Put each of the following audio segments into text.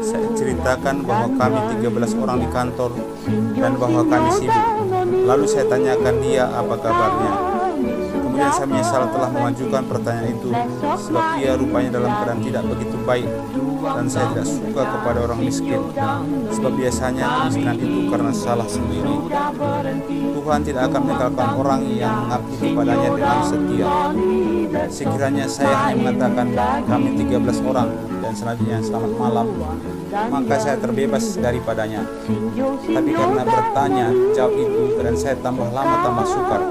Saya ceritakan bahwa kami 13 orang di kantor dan bahwa kami sibuk. Lalu saya tanyakan dia apa kabarnya. Kemudian saya menyesal telah mengajukan pertanyaan itu, sebab ia rupanya dalam keadaan tidak begitu baik, dan saya tidak suka kepada orang miskin, sebab biasanya kemiskinan itu karena salah sendiri. Tuhan tidak akan meninggalkan orang yang mengabdi kepadanya dengan setia. Sekiranya saya hanya mengatakan kami 13 orang dan selanjutnya selamat malam, maka saya terbebas daripadanya. Tapi karena bertanya jawab itu, dan saya tambah lama tambah sukar.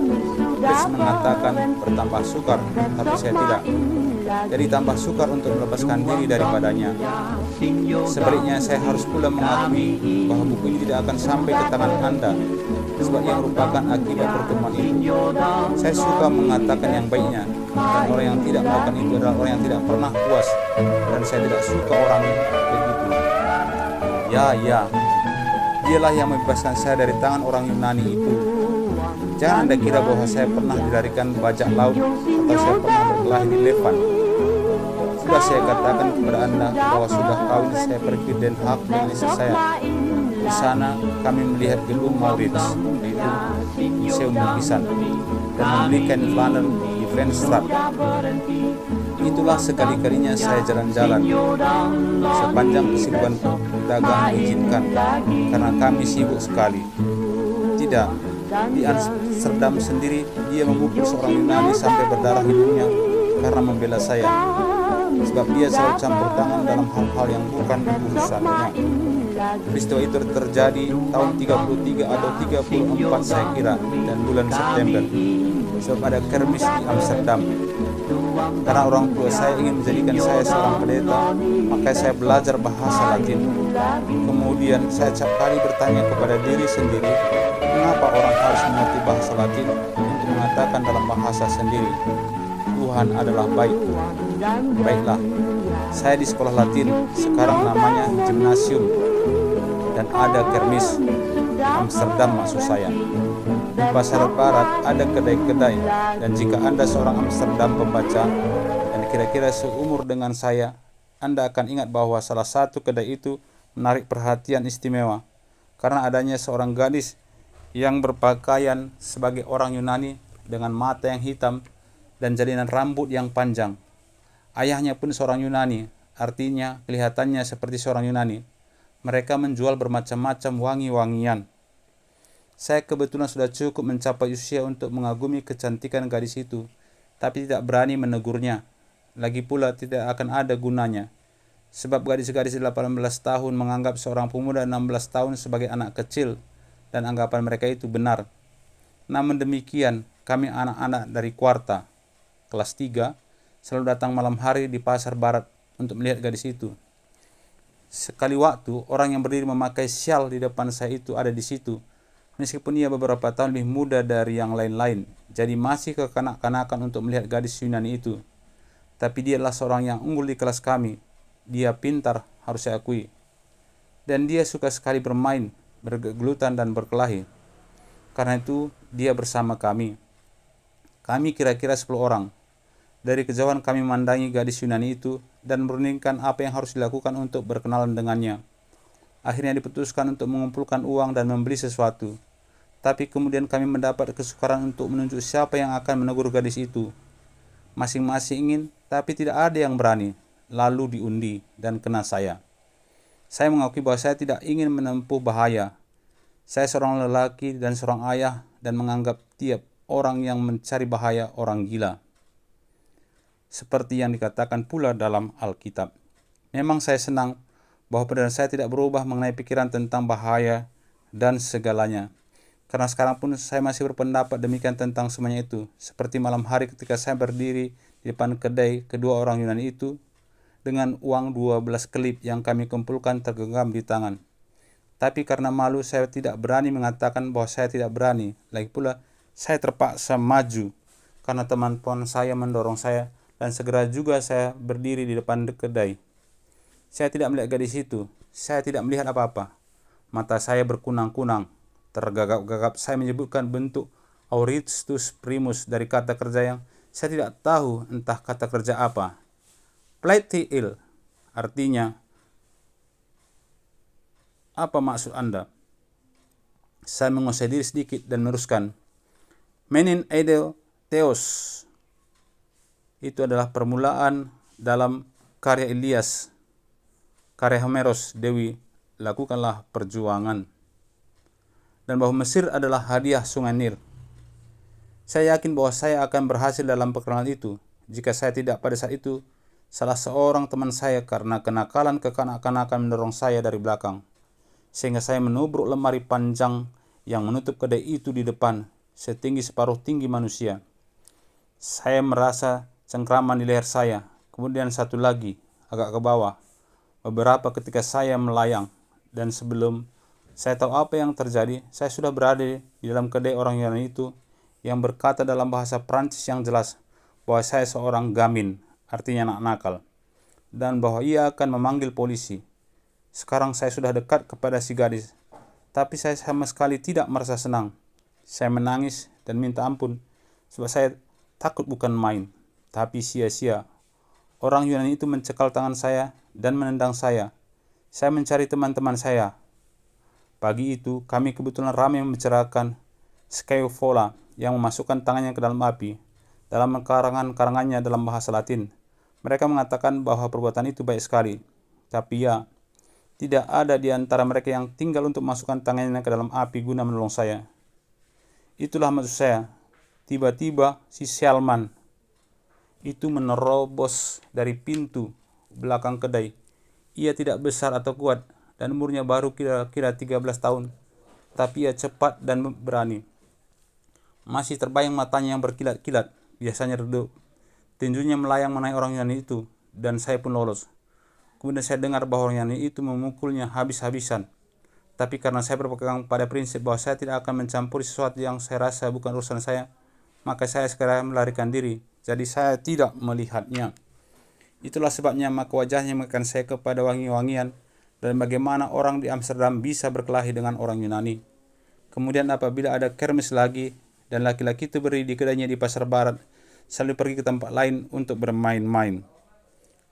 Fritz mengatakan bertambah sukar, tapi saya tidak. Jadi tambah sukar untuk melepaskan diri daripadanya. Sebaliknya saya harus pula mengakui bahwa buku ini tidak akan sampai ke tangan Anda, sebab yang merupakan akibat pertemuan itu. Saya suka mengatakan yang baiknya, dan orang yang tidak melakukan itu adalah orang yang tidak pernah puas, dan saya tidak suka orang begitu. Ya, dialah yang membebaskan saya dari tangan orang Yunani itu. Jangan Anda kira bahwa saya pernah dilarikan bajak laut atau saya pernah berkelahi di Levan. Sudah saya katakan kepada Anda bahwa sudah kawin saya pergi ke Den Haag dengan istri saya. Di sana kami melihat gedung Maurits, yaitu Museum Lukisan, dan membeli kain flanel di Venstraat. Itulah sekali-kalinya saya jalan-jalan sepanjang kesibukan dagang mengizinkan, karena kami sibuk sekali. Tidak, di Amsterdam sendiri dia memukul seorang Yunani sampai berdarah hidungnya karena membela saya, sebab dia selalu campur tangan dalam hal-hal yang bukan urusannya. Peristiwa itu terjadi tahun 33 atau 34 saya kira, dan bulan September, sebab ada kermis di Amsterdam. Karena orang tua saya ingin menjadikan saya seorang pendeta, maka saya belajar bahasa Latin. Kemudian saya setiap kali bertanya kepada diri sendiri, mengapa orang harus mengerti bahasa Latin untuk mengatakan dalam bahasa sendiri, Tuhan adalah baik. Baiklah, saya di sekolah Latin, sekarang namanya Gymnasium, dan ada kermis. Amsterdam maksud saya. Di pasar barat ada kedai-kedai, dan jika Anda seorang Amsterdam pembaca dan kira-kira seumur dengan saya, Anda akan ingat bahwa salah satu kedai itu menarik perhatian istimewa karena adanya seorang gadis yang berpakaian sebagai orang Yunani dengan mata yang hitam dan jalinan rambut yang panjang. Ayahnya pun seorang Yunani, artinya kelihatannya seperti seorang Yunani. Mereka menjual bermacam-macam wangi-wangian. Saya kebetulan sudah cukup mencapai usia untuk mengagumi kecantikan gadis itu, tapi tidak berani menegurnya. Lagi pula tidak akan ada gunanya, sebab gadis-gadis 18 tahun menganggap seorang pemuda 16 tahun sebagai anak kecil, dan anggapan mereka itu benar. Namun demikian, kami anak-anak dari Kuarta, kelas 3, selalu datang malam hari di pasar barat untuk melihat gadis itu. Sekali waktu, orang yang berdiri memakai syal di depan saya itu ada di situ, meskipun ia beberapa tahun lebih muda dari yang lain-lain, jadi masih kekanak-kanakan untuk melihat gadis Yunani itu. Tapi dia adalah seorang yang unggul di kelas kami. Dia pintar, harus saya akui. Dan dia suka sekali bermain, bergelutan dan berkelahi. Karena itu, dia bersama kami. Kami kira-kira 10 orang. Dari kejauhan kami memandangi gadis Yunani itu dan merundingkan apa yang harus dilakukan untuk berkenalan dengannya. Akhirnya diputuskan untuk mengumpulkan uang dan membeli sesuatu. Tapi kemudian kami mendapat kesukaran untuk menunjuk siapa yang akan menegur gadis itu. Masing-masing ingin, tapi tidak ada yang berani. Lalu diundi dan kena saya. Saya mengakui bahwa saya tidak ingin menempuh bahaya. Saya seorang lelaki dan seorang ayah, dan menganggap tiap orang yang mencari bahaya orang gila. Seperti yang dikatakan pula dalam Alkitab. Memang saya senang bahwa pikiran saya tidak berubah mengenai pikiran tentang bahaya dan segalanya. Karena sekarang pun saya masih berpendapat demikian tentang semuanya itu. Seperti malam hari ketika saya berdiri di depan kedai kedua orang Yunani itu, dengan uang 12 kelip yang kami kumpulkan tergenggam di tangan. Tapi karena malu saya tidak berani mengatakan bahwa saya tidak berani. Lagi pula saya terpaksa maju karena teman-teman saya mendorong saya, dan segera juga saya berdiri di depan kedai. Saya tidak melihat gadis itu. Saya tidak melihat apa-apa. Mata saya berkunang-kunang. Tergagap-gagap saya menyebutkan bentuk Auritus Primus dari kata kerja yang saya tidak tahu entah kata kerja apa. Plateil artinya Apa maksud Anda? Saya menguasai diri sedikit dan meneruskan. Menin eideo theos. Itu adalah permulaan dalam karya Ilias, karya Homeros, Dewi, lakukanlah perjuangan. Dan bahwa Mesir adalah hadiah sungai Nil. Saya yakin bahwa saya akan berhasil dalam perkenalan itu jika saya tidak pada saat itu salah seorang teman saya karena kenakalan kekanak-kanakan mendorong saya dari belakang, sehingga saya menubruk lemari panjang yang menutup kedai itu di depan, setinggi separuh tinggi manusia. Saya merasa cengkraman di leher saya, kemudian satu lagi agak ke bawah, beberapa ketika saya melayang, dan sebelum saya tahu apa yang terjadi, saya sudah berada di dalam kedai orang Yunani itu yang berkata dalam bahasa Prancis yang jelas bahwa saya seorang gamin, artinya anak nakal, dan bahwa ia akan memanggil polisi. Sekarang saya sudah dekat kepada si gadis, tapi saya sama sekali tidak merasa senang. Saya menangis dan minta ampun, sebab saya takut bukan main, tapi sia-sia. Orang Yunani itu mencekal tangan saya dan menendang saya. Saya mencari teman-teman saya. Pagi itu kami kebetulan ramai membicarakan Scaevola yang memasukkan tangannya ke dalam api. Dalam karangannya dalam bahasa Latin, mereka mengatakan bahwa perbuatan itu baik sekali. Tapi ya, tidak ada di antara mereka yang tinggal untuk masukkan tangannya ke dalam api guna menolong saya. Itulah maksud saya. Tiba-tiba si Salman itu menerobos dari pintu belakang kedai. Ia tidak besar atau kuat dan umurnya baru kira-kira 13 tahun. Tapi ia cepat dan berani. Masih terbayang matanya yang berkilat-kilat, biasanya redup. Tinjunya melayang menaik orang Yunani itu, dan saya pun lolos. Kemudian saya dengar bahwa orang Yunani itu memukulnya habis-habisan. Tapi karena saya berpegang pada prinsip bahwa saya tidak akan mencampuri sesuatu yang saya rasa bukan urusan saya, maka saya segera melarikan diri. Jadi saya tidak melihatnya. Itulah sebabnya maka wajahnya mengingatkan saya kepada wangi-wangian dan bagaimana orang di Amsterdam bisa berkelahi dengan orang Yunani. Kemudian apabila ada kermes lagi dan laki-laki itu berdiri di kedainya di pasar barat, selalu pergi ke tempat lain untuk bermain-main.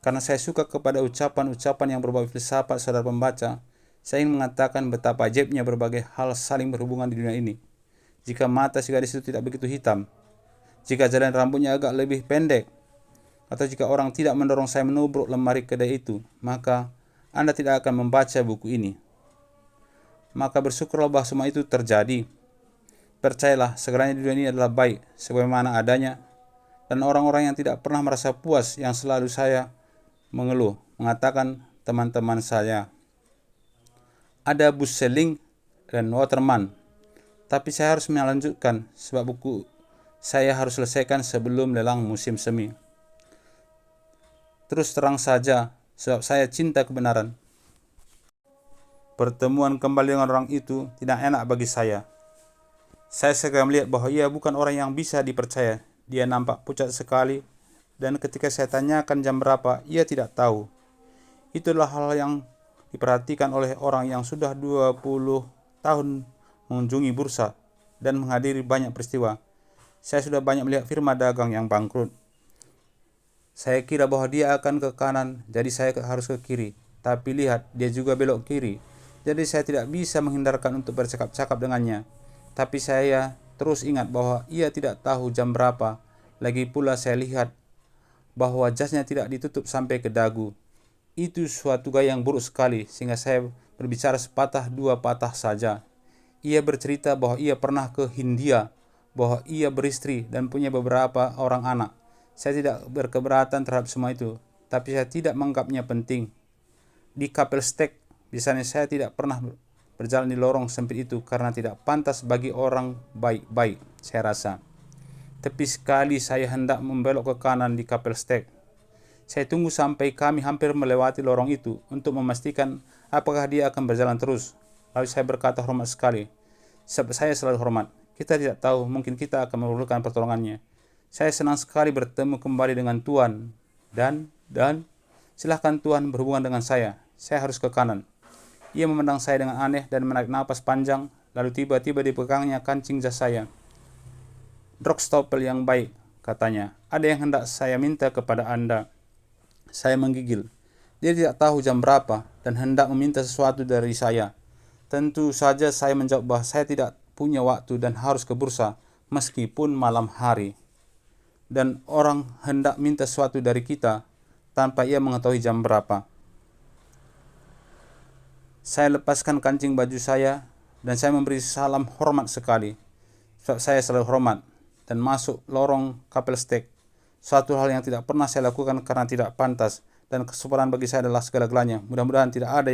Karena saya suka kepada ucapan-ucapan yang berbau filsafat saudara pembaca, saya ingin mengatakan betapa ajaibnya berbagai hal saling berhubungan di dunia ini. Jika mata si gadis itu tidak begitu hitam, jika jalan rambutnya agak lebih pendek, atau jika orang tidak mendorong saya menubruk lemari kedai itu, maka Anda tidak akan membaca buku ini. Maka bersyukurlah bahwa semua itu terjadi. Percayalah, segalanya di dunia ini adalah baik, sebagaimana adanya, dan orang-orang yang tidak pernah merasa puas yang selalu saya mengeluh, mengatakan teman-teman saya. Ada Busseling dan Waterman, tapi saya harus melanjutkan sebab buku saya harus selesaikan sebelum lelang musim semi. Terus terang saja, sebab saya cinta kebenaran. Pertemuan kembali dengan orang itu tidak enak bagi saya. Saya segera melihat bahwa ia bukan orang yang bisa dipercaya. Dia nampak pucat sekali, dan ketika saya tanyakan jam berapa, ia tidak tahu. Itulah hal yang diperhatikan oleh orang yang sudah 20 tahun mengunjungi bursa dan menghadiri banyak peristiwa. Saya sudah banyak melihat firma dagang yang bangkrut. Saya kira bahwa dia akan ke kanan, jadi saya harus ke kiri. Tapi lihat, dia juga belok kiri. Jadi saya tidak bisa menghindarkan untuk bercakap-cakap dengannya. Tapi saya terus ingat bahwa ia tidak tahu jam berapa. Lagi pula saya lihat bahwa jasnya tidak ditutup sampai ke dagu. Itu suatu gaya yang buruk sekali, sehingga saya berbicara sepatah dua patah saja. Ia bercerita bahwa ia pernah ke Hindia, bahwa ia beristri dan punya beberapa orang anak. Saya tidak berkeberatan terhadap semua itu, tapi saya tidak menganggapnya penting. Di Kapelsteg, biasanya saya tidak pernah berjalan di lorong sempit itu karena tidak pantas bagi orang baik-baik, saya rasa. Tapi sekali saya hendak membelok ke kanan di Kapelsteg. Saya tunggu sampai kami hampir melewati lorong itu untuk memastikan apakah dia akan berjalan terus. Lalu saya berkata hormat sekali. Sebab saya selalu hormat. Kita tidak tahu, mungkin kita akan memerlukan pertolongannya. Saya senang sekali bertemu kembali dengan Tuan. Dan silahkan Tuan berhubungan dengan saya. Saya harus ke kanan. Ia memandang saya dengan aneh dan menarik napas panjang. Lalu tiba-tiba dipegangnya kancing jas saya. Drogstoppel yang baik, katanya. Ada yang hendak saya minta kepada Anda. Saya menggigil. Dia tidak tahu jam berapa dan hendak meminta sesuatu dari saya. Tentu saja saya menjawab bahwa saya tidak punya waktu dan harus ke bursa meskipun malam hari. Dan orang hendak minta sesuatu dari kita tanpa ia mengetahui jam berapa. Saya lepaskan kancing baju saya dan saya memberi salam hormat sekali. Sebab saya selalu hormat dan masuk lorong Kapellstedt. Suatu hal yang tidak pernah saya lakukan karena tidak pantas, dan kesopanan bagi saya adalah segala-galanya. Mudah-mudahan tidak ada yang